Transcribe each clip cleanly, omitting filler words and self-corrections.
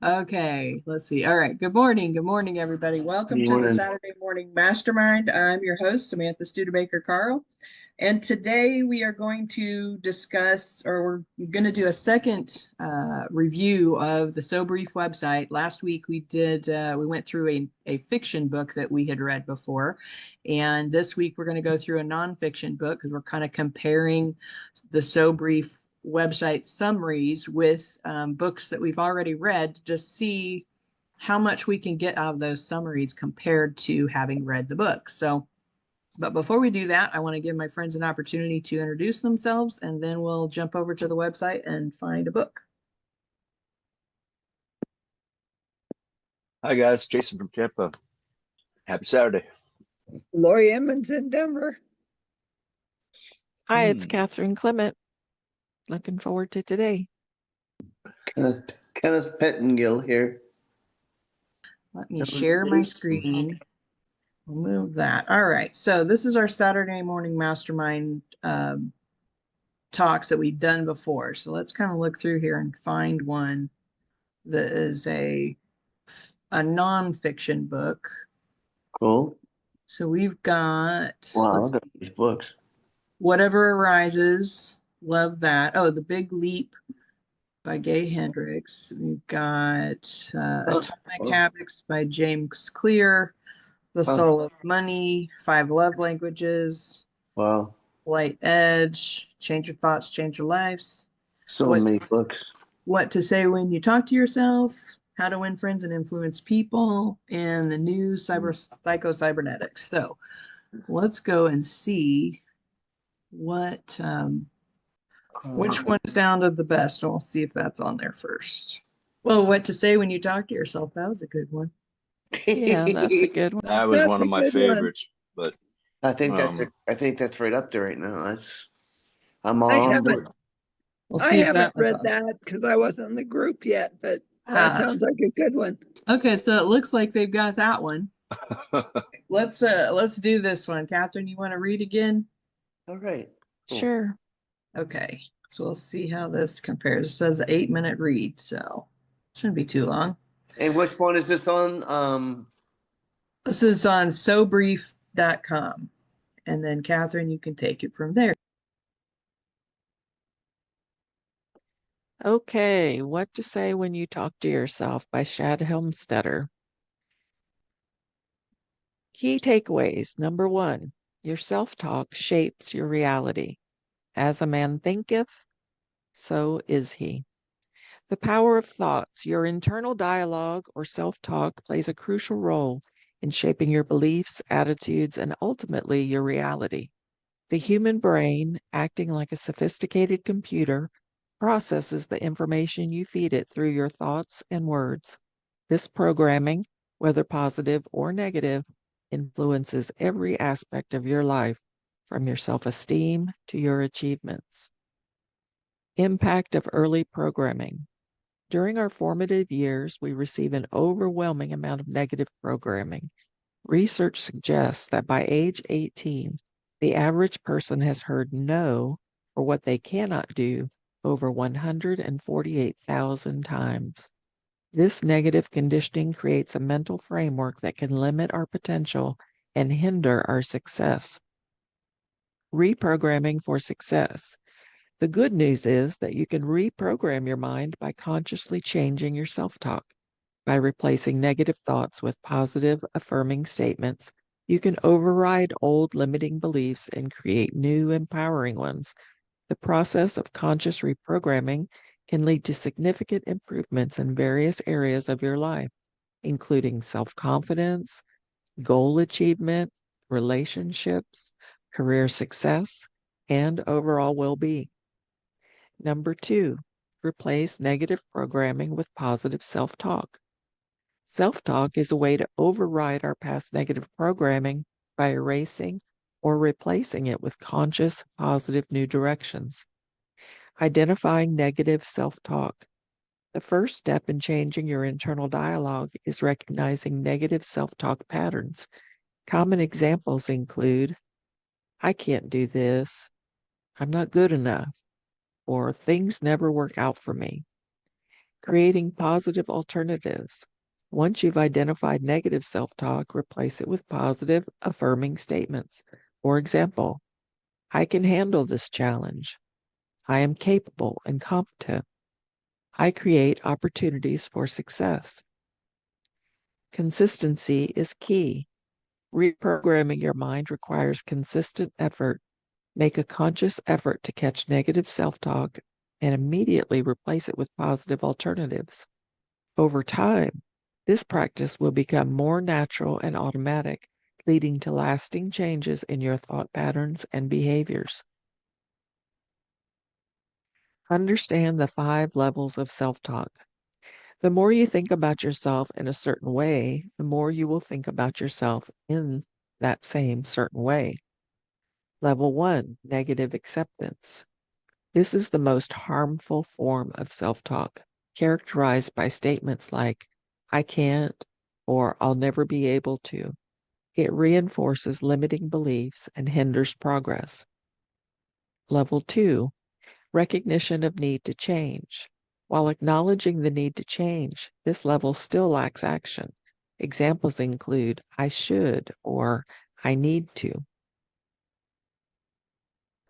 Okay, let's see. All right. Good morning. Good morning, everybody. Welcome to the Morning. Saturday Morning Mastermind. I'm your host, Samantha Studebaker Carl. And today we are going to discuss, or we're going to do a second review of the SoBrief website. Last week we went through a fiction book that we had read before. And this week we're going to go through a nonfiction book because we're kind of comparing the SoBrief website summaries with books that we've already read to just see how much we can get out of those summaries compared to having read the book. So, but before we do that, I want to give my friends an opportunity to introduce themselves, and then we'll jump over to the website and find a book. Hi guys, Jason from Tampa. Happy Saturday. Lori Emmons in Denver. Hi, it's Catherine Clement. Looking forward to today. Kenneth Pettingill here. Let me share my screen. We'll move that. All right. So this is our Saturday morning mastermind talks that we've done before. So let's kind of look through here and find one that is a nonfiction book. Cool. So we've got Wow, look at these books. Whatever Arises. Love that. Oh, The Big Leap by Gay Hendricks. We've got Atomic Habits by James Clear. The Soul of Money, 5 Love Languages. Wow. Light Edge, Change Your Thoughts, Change Your Lives. So many books. What to Say When You Talk to Yourself, How to Win Friends and Influence People, and the new Psycho-Cybernetics. So let's go and see what which one sounded the best. We'll see if that's on there first. Well, What to Say When You Talk to Yourself, that was a good one. Yeah, that's a good one. That was That's one a of my good one. favorites, but I think that's right up there right now. I'm I all on haven't board. We'll I see if haven't that one's read on. that because I wasn't in the group yet, but that sounds like a good one. Okay, so it looks like they've got that one. Let's do this one. Catherine, you want to read again? All right. Cool. Sure. Okay, so we'll see how this compares. It says 8-minute read, so shouldn't be too long. And which one is this on? This is on SoBrief.com. And then Catherine, you can take it from there. Okay, What to Say When You Talk to Yourself by Shad Helmsteter. Key takeaways. Number 1, your self-talk shapes your reality. As a man thinketh, so is he. The power of thoughts. Your internal dialogue or self-talk plays a crucial role in shaping your beliefs, attitudes, and ultimately your reality. The human brain, acting like a sophisticated computer, processes the information you feed it through your thoughts and words. This programming, whether positive or negative, influences every aspect of your life, from your self-esteem to your achievements. Impact of early programming. During our formative years, we receive an overwhelming amount of negative programming. Research suggests that by age 18, the average person has heard no for what they cannot do over 148,000 times. This negative conditioning creates a mental framework that can limit our potential and hinder our success. Reprogramming for success. The good news is that you can reprogram your mind by consciously changing your self-talk. By replacing negative thoughts with positive, affirming statements, you can override old limiting beliefs and create new, empowering ones. The process of conscious reprogramming can lead to significant improvements in various areas of your life, including self-confidence, goal achievement, relationships, career success, and overall well-being. Number 2, replace negative programming with positive self-talk. Self-talk is a way to override our past negative programming by erasing or replacing it with conscious, positive new directions. Identifying negative self-talk. The first step in changing your internal dialogue is recognizing negative self-talk patterns. Common examples include, I can't do this, I'm not good enough, or things never work out for me. Creating positive alternatives. Once you've identified negative self-talk, replace it with positive, affirming statements. For example, I can handle this challenge. I am capable and competent. I create opportunities for success. Consistency is key. Reprogramming your mind requires consistent effort. Make a conscious effort to catch negative self-talk and immediately replace it with positive alternatives. Over time, this practice will become more natural and automatic, leading to lasting changes in your thought patterns and behaviors. Understand the 5 levels of self-talk. The more you think about yourself in a certain way, the more you will think about yourself in that same certain way. Level 1, negative acceptance. This is the most harmful form of self-talk, characterized by statements like, I can't, or I'll never be able to. It reinforces limiting beliefs and hinders progress. Level 2, recognition of need to change. While acknowledging the need to change, this level still lacks action. Examples include, I should, or I need to.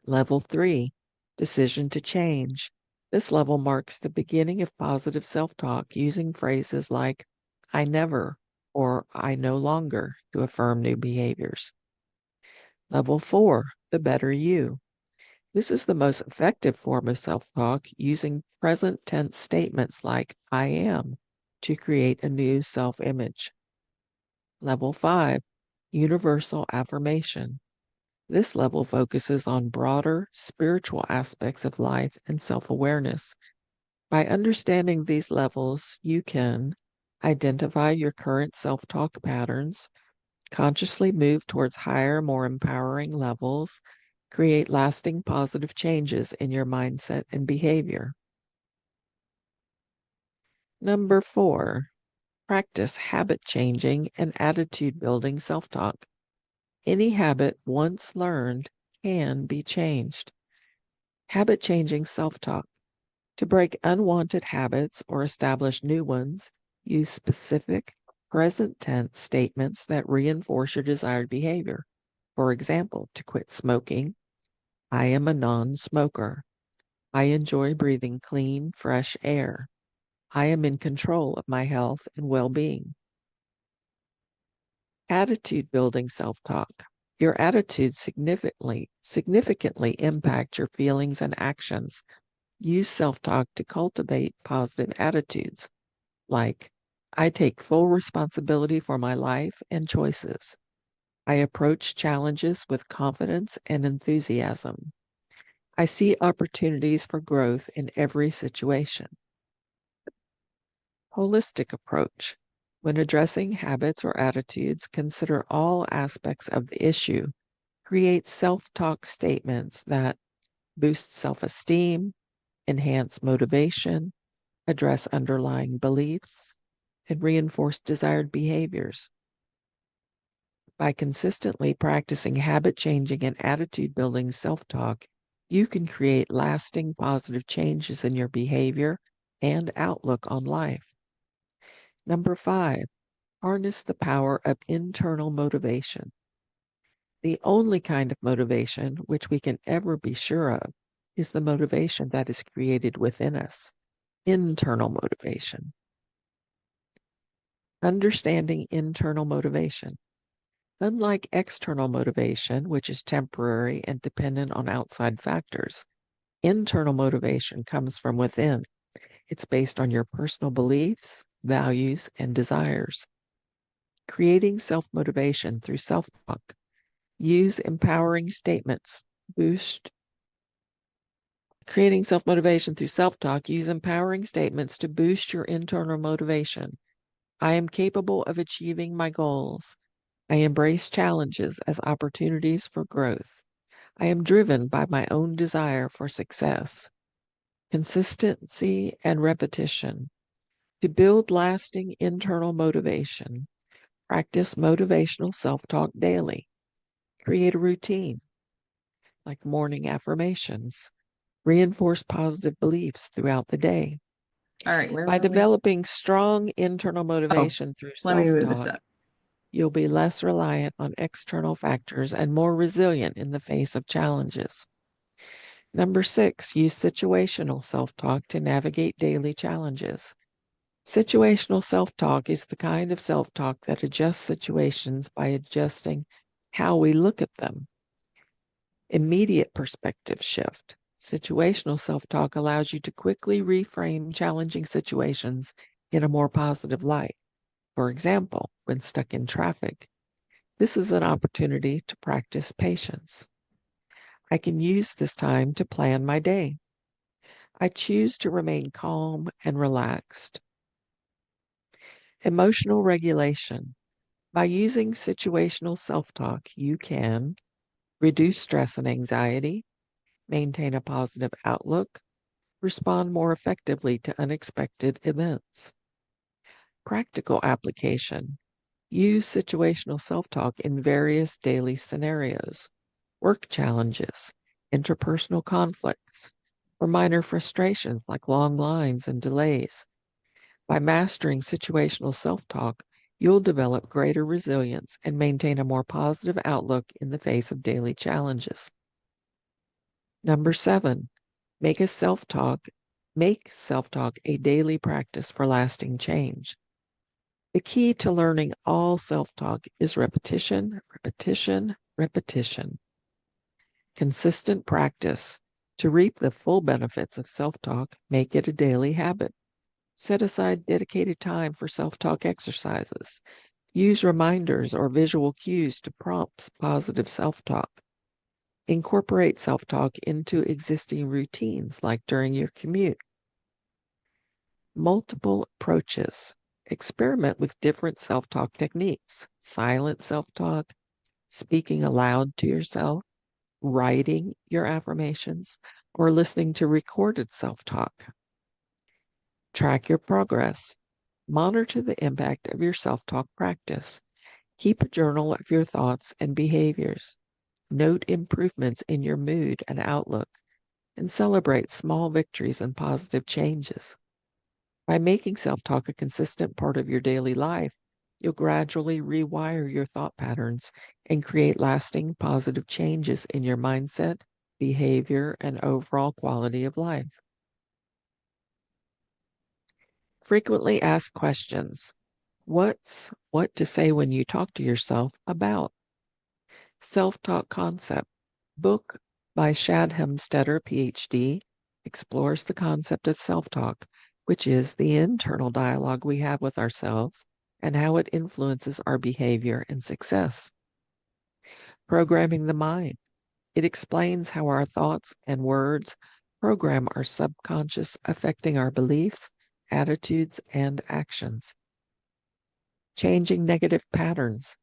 Level 3, decision to change. This level marks the beginning of positive self-talk using phrases like, I never, or I no longer, to affirm new behaviors. Level 4, the better you. This is the most effective form of self-talk using present tense statements like I am to create a new self-image. Level 5, universal affirmation. This level focuses on broader spiritual aspects of life and self-awareness. By understanding these levels, you can identify your current self-talk patterns, consciously move towards higher, more empowering levels, create lasting positive changes in your mindset and behavior. Number 4, practice habit changing and attitude building self-talk. Any habit once learned can be changed. Habit changing self-talk. To break unwanted habits or establish new ones, use specific present tense statements that reinforce your desired behavior. For example, to quit smoking, I am a non-smoker. I enjoy breathing clean, fresh air. I am in control of my health and well-being. Attitude building self-talk. Your attitude significantly impact your feelings and actions. Use self-talk to cultivate positive attitudes, like, I take full responsibility for my life and choices. I approach challenges with confidence and enthusiasm. I see opportunities for growth in every situation. Holistic approach. When addressing habits or attitudes, consider all aspects of the issue. Create self-talk statements that boost self-esteem, enhance motivation, address underlying beliefs, and reinforce desired behaviors. By consistently practicing habit changing and attitude building self-talk, you can create lasting positive changes in your behavior and outlook on life. Number 5, harness the power of internal motivation. The only kind of motivation which we can ever be sure of is the motivation that is created within us, internal motivation. Understanding internal motivation. Unlike external motivation, which is temporary and dependent on outside factors, internal motivation comes from within. It's based on your personal beliefs, values, and desires. Creating self-motivation through self-talk. Use empowering statements. Creating self-motivation through self-talk. Use empowering statements to boost your internal motivation. I am capable of achieving my goals. I embrace challenges as opportunities for growth. I am driven by my own desire for success. Consistency and repetition. To build lasting internal motivation, practice motivational self-talk daily. Create a routine, like morning affirmations. Reinforce positive beliefs throughout the day. All right, where By were we? developing strong internal motivation through Let me move this self-talk, up. you'll be less reliant on external factors and more resilient in the face of challenges. Number 6, use situational self-talk to navigate daily challenges. Situational self-talk is the kind of self-talk that adjusts situations by adjusting how we look at them. Immediate perspective shift. Situational self-talk allows you to quickly reframe challenging situations in a more positive light. For example, when stuck in traffic, this is an opportunity to practice patience. I can use this time to plan my day. I choose to remain calm and relaxed. Emotional regulation. By using situational self-talk, you can reduce stress and anxiety, maintain a positive outlook, respond more effectively to unexpected events. Practical application. Use situational self-talk in various daily scenarios, work challenges, interpersonal conflicts, or minor frustrations like long lines and delays. By mastering situational self-talk, you'll develop greater resilience and maintain a more positive outlook in the face of daily challenges. Number 7, make self-talk a daily practice for lasting change. The key to learning all self-talk is repetition, repetition, repetition. Consistent practice. To reap the full benefits of self-talk, make it a daily habit. Set aside dedicated time for self-talk exercises. Use reminders or visual cues to prompt positive self-talk. Incorporate self-talk into existing routines like during your commute. Multiple approaches. Experiment with different self-talk techniques. Silent self-talk, speaking aloud to yourself, writing your affirmations, or listening to recorded self-talk. Track your progress. Monitor the impact of your self-talk practice. Keep a journal of your thoughts and behaviors. Note improvements in your mood and outlook, and celebrate small victories and positive changes. By making self-talk a consistent part of your daily life, you'll gradually rewire your thought patterns and create lasting positive changes in your mindset, behavior, and overall quality of life. Frequently asked questions. What's what to say when you talk to yourself about? Self-talk concept. Book by Shad Helmsteter, PhD, explores the concept of self-talk, which is the internal dialogue we have with ourselves and how it influences our behavior and success. Programming the mind. It explains how our thoughts and words program our subconscious, affecting our beliefs, attitudes, and actions. Changing negative patterns.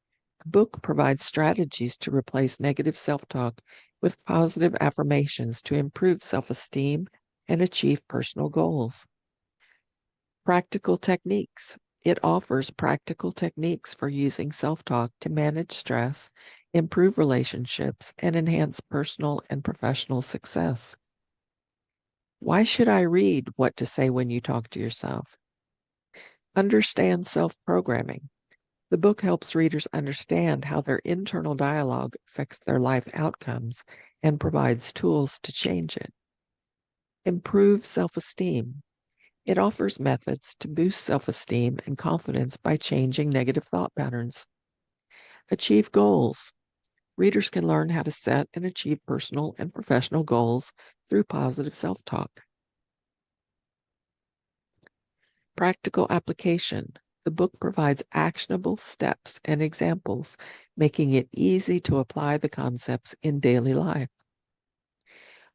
The book provides strategies to replace negative self-talk with positive affirmations to improve self-esteem and achieve personal goals. Practical techniques. It offers practical techniques for using self-talk to manage stress, improve relationships, and enhance personal and professional success. Why should I read What to Say When You Talk to Yourself? Understand self-programming. The book helps readers understand how their internal dialogue affects their life outcomes and provides tools to change it. Improve self-esteem. It offers methods to boost self-esteem and confidence by changing negative thought patterns. Achieve goals. Readers can learn how to set and achieve personal and professional goals through positive self-talk. Practical application. The book provides actionable steps and examples, making it easy to apply the concepts in daily life.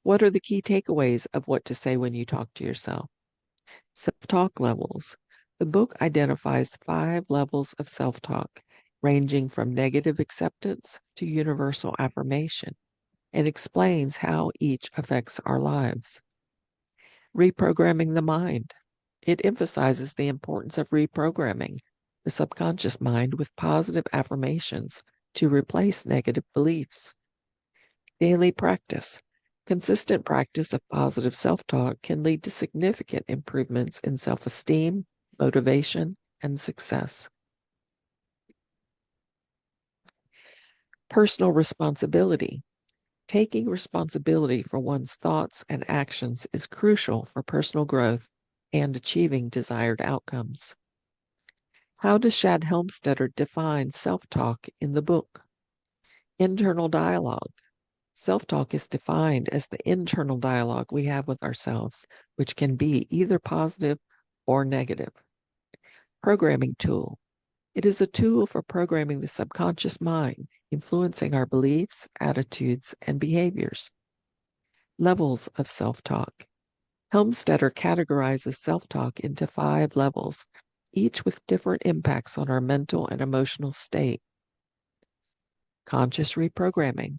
What are the key takeaways of What to Say When You Talk to Yourself? Self-talk levels. The book identifies 5 levels of self-talk, ranging from negative acceptance to universal affirmation, and explains how each affects our lives. Reprogramming the mind. It emphasizes the importance of reprogramming the subconscious mind with positive affirmations to replace negative beliefs. Daily practice. Consistent practice of positive self-talk can lead to significant improvements in self-esteem, motivation, and success. Personal responsibility. Taking responsibility for one's thoughts and actions is crucial for personal growth and achieving desired outcomes. How does Shad Helmsteter define self-talk in the book? Internal dialogue. Self-talk is defined as the internal dialogue we have with ourselves, which can be either positive or negative. Programming tool. It is a tool for programming the subconscious mind, influencing our beliefs, attitudes, and behaviors. Levels of self-talk. Helmsteter categorizes self-talk into 5 levels, each with different impacts on our mental and emotional state. Conscious reprogramming.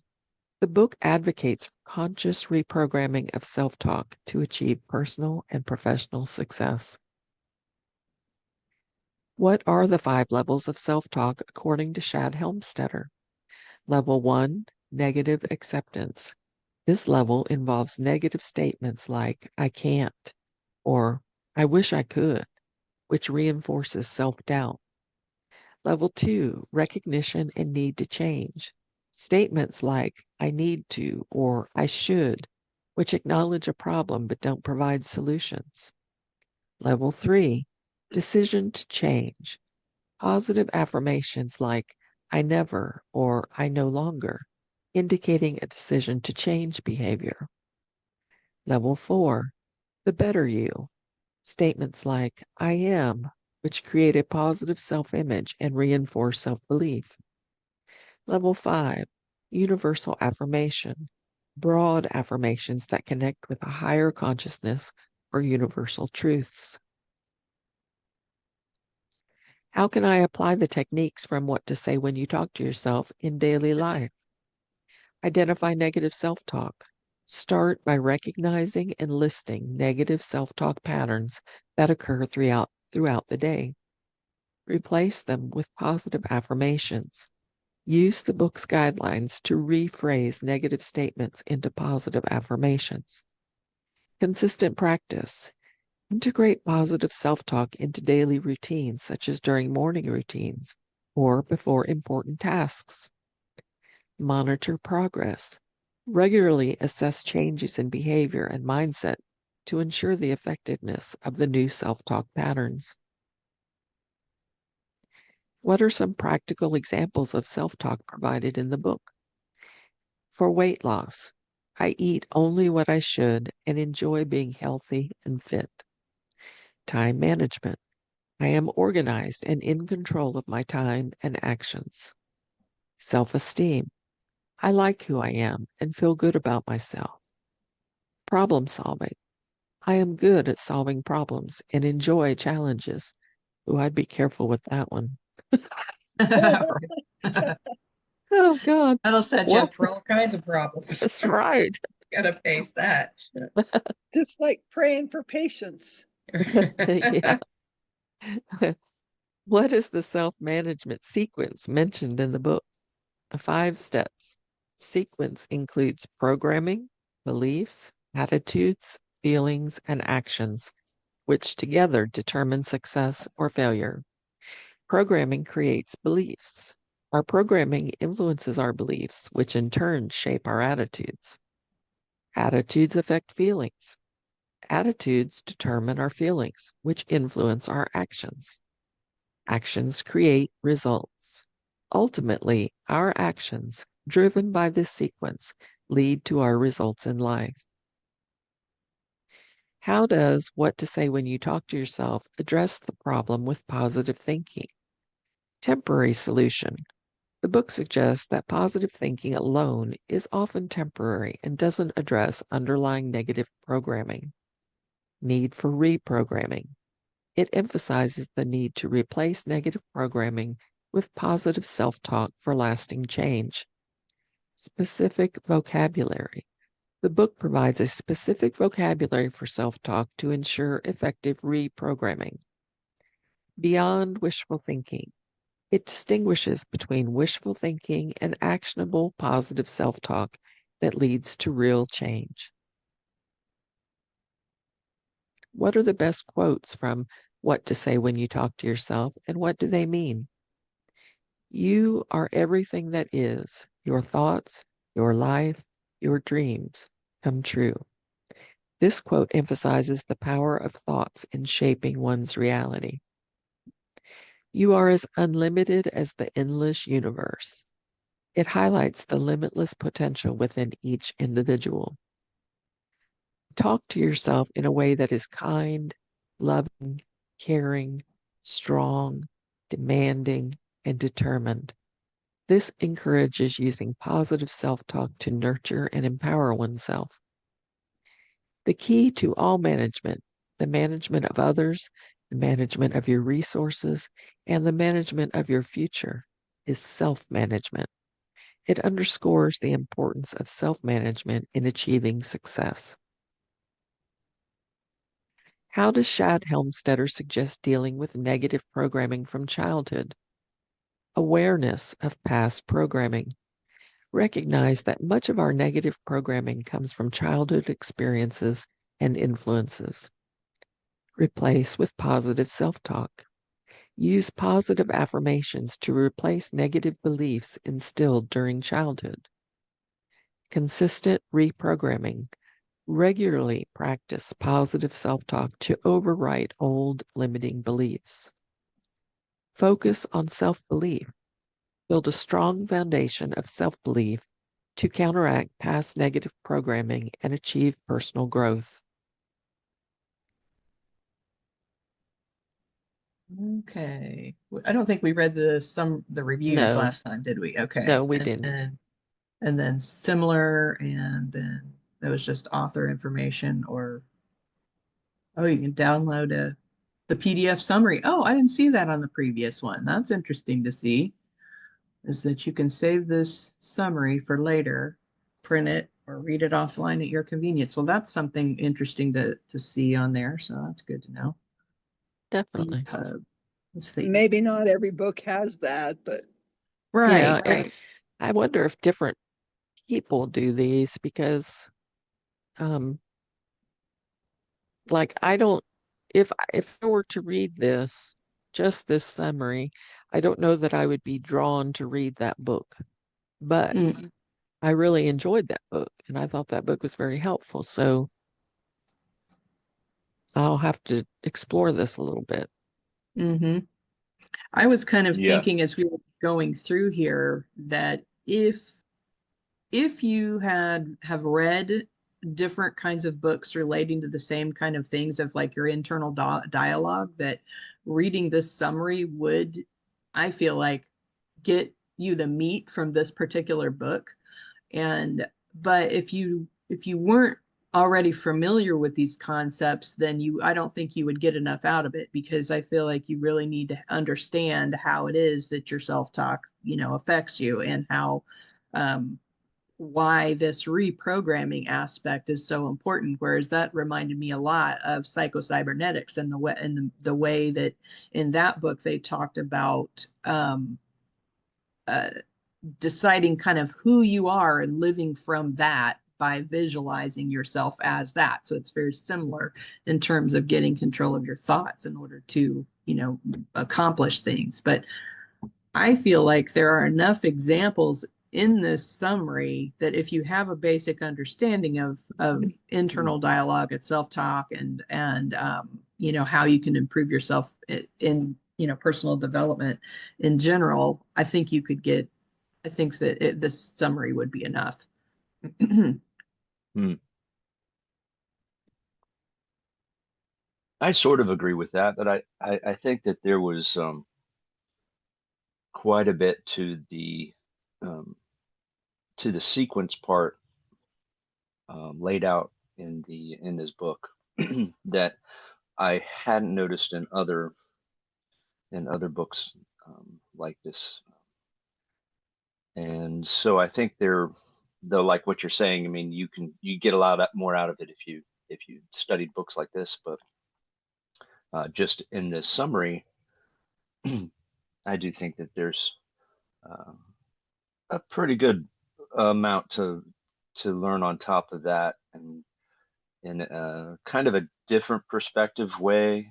The book advocates for conscious reprogramming of self-talk to achieve personal and professional success. What are the 5 levels of self-talk according to Shad Helmsteter? Level 1, negative acceptance. This level involves negative statements like, I can't, or I wish I could, which reinforces self-doubt. Level 2, recognition and need to change. Statements like, I need to, or I should, which acknowledge a problem but don't provide solutions. Level 3, decision to change. Positive affirmations like, I never, or I no longer, indicating a decision to change behavior. Level 4, the better you. Statements like, I am, which create a positive self-image and reinforce self-belief. Level 5, universal affirmation. Broad affirmations that connect with a higher consciousness or universal truths. How can I apply the techniques from What to Say When You Talk to Yourself in daily life? Identify negative self-talk. Start by recognizing and listing negative self-talk patterns that occur throughout the day. Replace them with positive affirmations. Use the book's guidelines to rephrase negative statements into positive affirmations. Consistent practice. Integrate positive self-talk into daily routines, such as during morning routines or before important tasks. Monitor progress. Regularly assess changes in behavior and mindset to ensure the effectiveness of the new self-talk patterns. What are some practical examples of self-talk provided in the book? For weight loss, I eat only what I should and enjoy being healthy and fit. Time management. I am organized and in control of my time and actions. Self-esteem. I like who I am and feel good about myself. Problem solving. I am good at solving problems and enjoy challenges. Oh, I'd be careful with that one. Oh, God. That'll set you up for all kinds of problems. That's right. Gotta face that. Just like praying for patience. Yeah. What is the self-management sequence mentioned in the book? 5 steps. Sequence includes programming, beliefs, attitudes, feelings, and actions, which together determine success or failure. Programming creates beliefs. Our programming influences our beliefs, which in turn shape our attitudes. Attitudes affect feelings. Attitudes determine our feelings, which influence our actions. Actions create results. Ultimately, our actions, driven by this sequence, lead to our results in life. How does What to Say When You Talk to Yourself address the problem with positive thinking? Temporary solution. The book suggests that positive thinking alone is often temporary and doesn't address underlying negative programming. Need for reprogramming. It emphasizes the need to replace negative programming with positive self-talk for lasting change. Specific vocabulary. The book provides a specific vocabulary for self-talk to ensure effective reprogramming. Beyond wishful thinking. It distinguishes between wishful thinking and actionable positive self-talk that leads to real change. What are the best quotes from What to Say When You Talk to Yourself, and what do they mean? You are everything that is. Your thoughts, your life, your dreams come true. This quote emphasizes the power of thoughts in shaping one's reality. You are as unlimited as the endless universe. It highlights the limitless potential within each individual. Talk to yourself in a way that is kind, loving, caring, strong, demanding, and determined. This encourages using positive self-talk to nurture and empower oneself. The key to all management, the management of others, the management of your resources, and the management of your future, is self-management. It underscores the importance of self-management in achieving success. How does Shad Helmsteter suggest dealing with negative programming from childhood? Awareness of past programming. Recognize that much of our negative programming comes from childhood experiences and influences. Replace with positive self-talk. Use positive affirmations to replace negative beliefs instilled during childhood. Consistent reprogramming. Regularly practice positive self-talk to overwrite old limiting beliefs. Focus on self-belief. Build a strong foundation of self-belief to counteract past negative programming and achieve personal growth. Okay. I don't think we read the reviews No. last time, did we? Okay. No, we didn't. And then similar, and then that was just author information, or oh, you can download the PDF summary. Oh, I didn't see that on the previous one. That's interesting to see, is that you can save this summary for later, print it, or read it offline at your convenience. Well, that's something interesting to see on there. So that's good to know. Definitely. EPUB. Let's see. Maybe not every book has that, but Right, Yeah, right. and I wonder if different people do these because like I don't if I were to read this, just this summary, I don't know that I would be drawn to read that book. But Mm. I really enjoyed that book and I thought that book was very helpful. So I'll have to explore this a little bit. Mm-hmm. I was kind of Yeah. thinking as we were going through here that if you have read different kinds of books relating to the same kind of things of like your internal dialogue, that reading this summary would, I feel like, get you the meat from this particular book. And but if you weren't already familiar with these concepts, then I don't think you would get enough out of it, because I feel like you really need to understand how it is that your self-talk, affects you, and how why this reprogramming aspect is so important. Whereas that reminded me a lot of psychocybernetics, and the way that in that book they talked about uh, deciding kind of who you are and living from that by visualizing yourself as that. So it's very similar in terms of getting control of your thoughts in order to, accomplish things. But I feel like there are enough examples in this summary that if you have a basic understanding of internal dialogue and self-talk, and how you can improve yourself in personal development in general, I think that this summary would be enough. I sort of agree with that, but I think that there was quite a bit to the sequence part laid out in this book that I hadn't noticed in other books like this. And so I think though, like what you're saying, I mean, you get a lot more out of it if you studied books like this, but just in this summary, I do think that there's a pretty good amount to to learn on top of that, and in a kind of a different perspective way,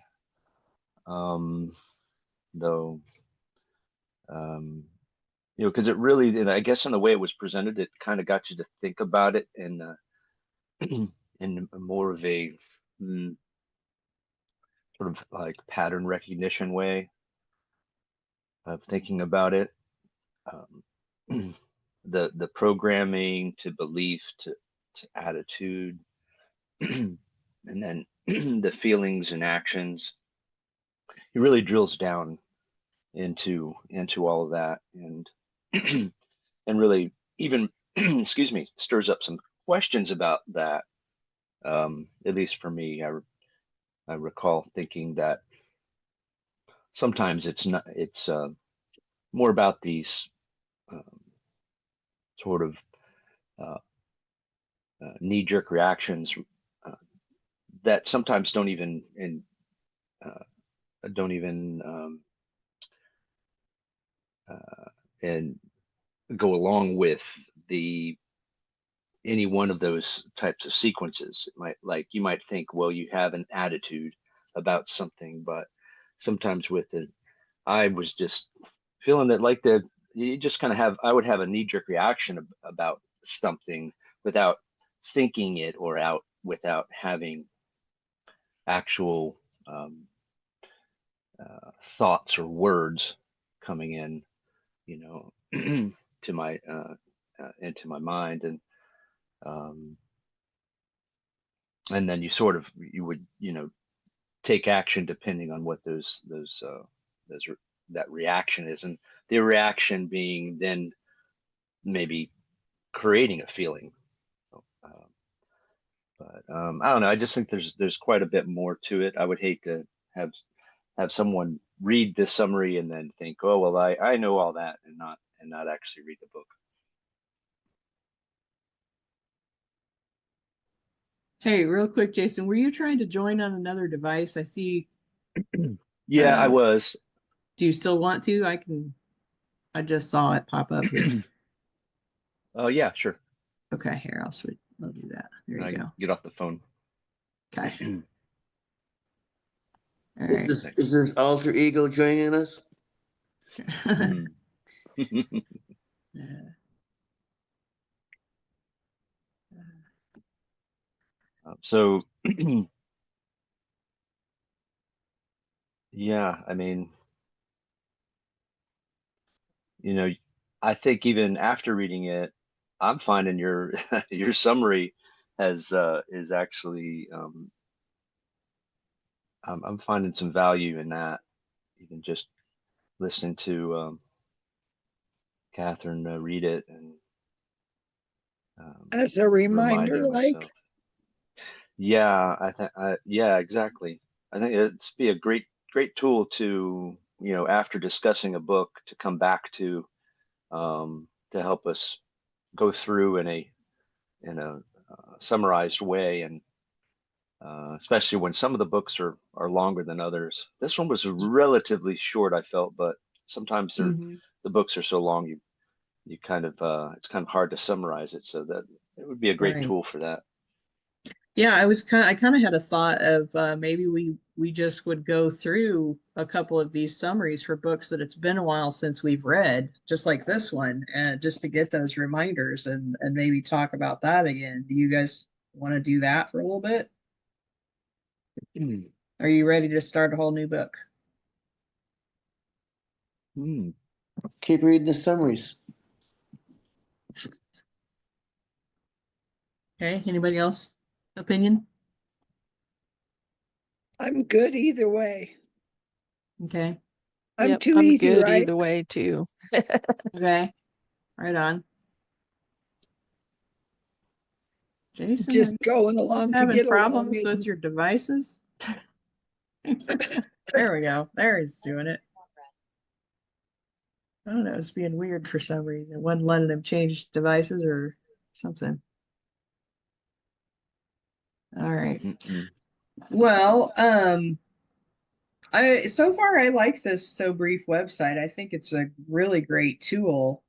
though, you know, because it really, and I guess in the way it was presented, it kind of got you to think about it in in more of a sort of like pattern recognition way of thinking about it. The programming to belief to attitude, and then the feelings and actions. He really drills down into all of that, and and really even excuse me, stirs up some questions about that. At least for me, I recall thinking that sometimes it's not, it's more about these sort of uh, knee-jerk reactions that sometimes don't even and go along with the any one of those types of sequences. It might, like, you might think, well, you have an attitude about something, but sometimes with it, I was just feeling that, like, you just kind of have, I would have a knee-jerk reaction about something without thinking it, or without having actual thoughts or words coming in, you know, to my into my mind, and then you would, you know, take action depending on what that reaction is, and the reaction being then maybe creating a feeling. But I don't know. I just think there's quite a bit more to it. I would hate to have someone read this summary and then think, oh well, I know all that, and not actually read the book. Hey, real quick, Jason, were you trying to join on another device? I see. Yeah, I was. Do you still want to? I just saw it pop up here. Oh yeah, sure. Okay, here, I'll switch. I'll do that. There you go. Get off the phone. Okay. All Is right. this alter ego joining us? Yeah. So yeah, I mean, you know, I think even after reading it, I'm finding your your summary is actually I'm finding some value in that, even just listening to Catherine read it, and As a reminder, reminding like, myself. Yeah, yeah, exactly. I think it'd be a great tool to, you know, after discussing a book, to come back to help us go through in a summarized way, and especially when some of the books are longer than others. This one was relatively short, I felt, but sometimes Mhm. the books are so long, you kind of it's kind of hard to summarize it, so that it would be a great Right. tool for that. Yeah, I kind of had a thought of maybe we just would go through a couple of these summaries for books that it's been a while since we've read, just like this one, and just to get those reminders and maybe talk about that again. Do you guys want to do that for a little bit? Are you ready to start a whole new book? Keep reading the summaries. Okay, anybody else opinion? I'm good either way. Okay. I'm Yep, too I'm easy, good right? either way too. Okay. Right on. Jason, are Just you going just along to having get along. problems with your devices? There we go. There he's doing it. I don't know. It's being weird for some reason. It wasn't letting him change devices or something. All right. Well, I so far I like this SoBrief website. I think it's a really great tool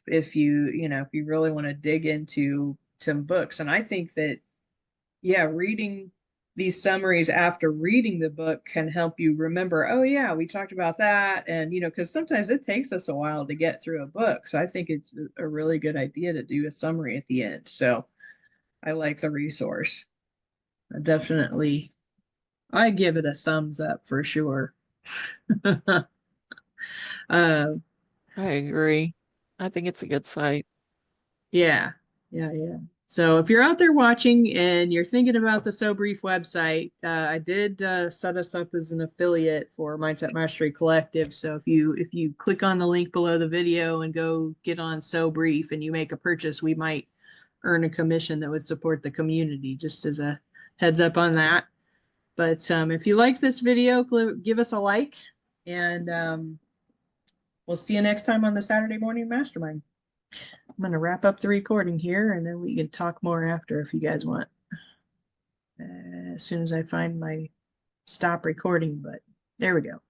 if you know, if you really want to dig into to books. And I think that, yeah, reading these summaries after reading the book can help you remember, oh yeah, we talked about that. And, because sometimes it takes us a while to get through a book. So I think it's a really good idea to do a summary at the end. So I like the resource. I give it a thumbs up for sure. uh, I agree. I think it's a good site. yeah, yeah. So if you're out there watching and you're thinking about the SoBrief website, I did set us up as an affiliate for Mindset Mastery Collective. So if you click on the link below the video and go get on SoBrief and you make a purchase, we might earn a commission that would support the community, just as a heads up on that. But if you like this video, give us a like, and we'll see you next time on the Saturday Morning Mastermind. I'm going to wrap up the recording here, and then we can talk more after if you guys want. As soon as I find my stop recording, but there we go.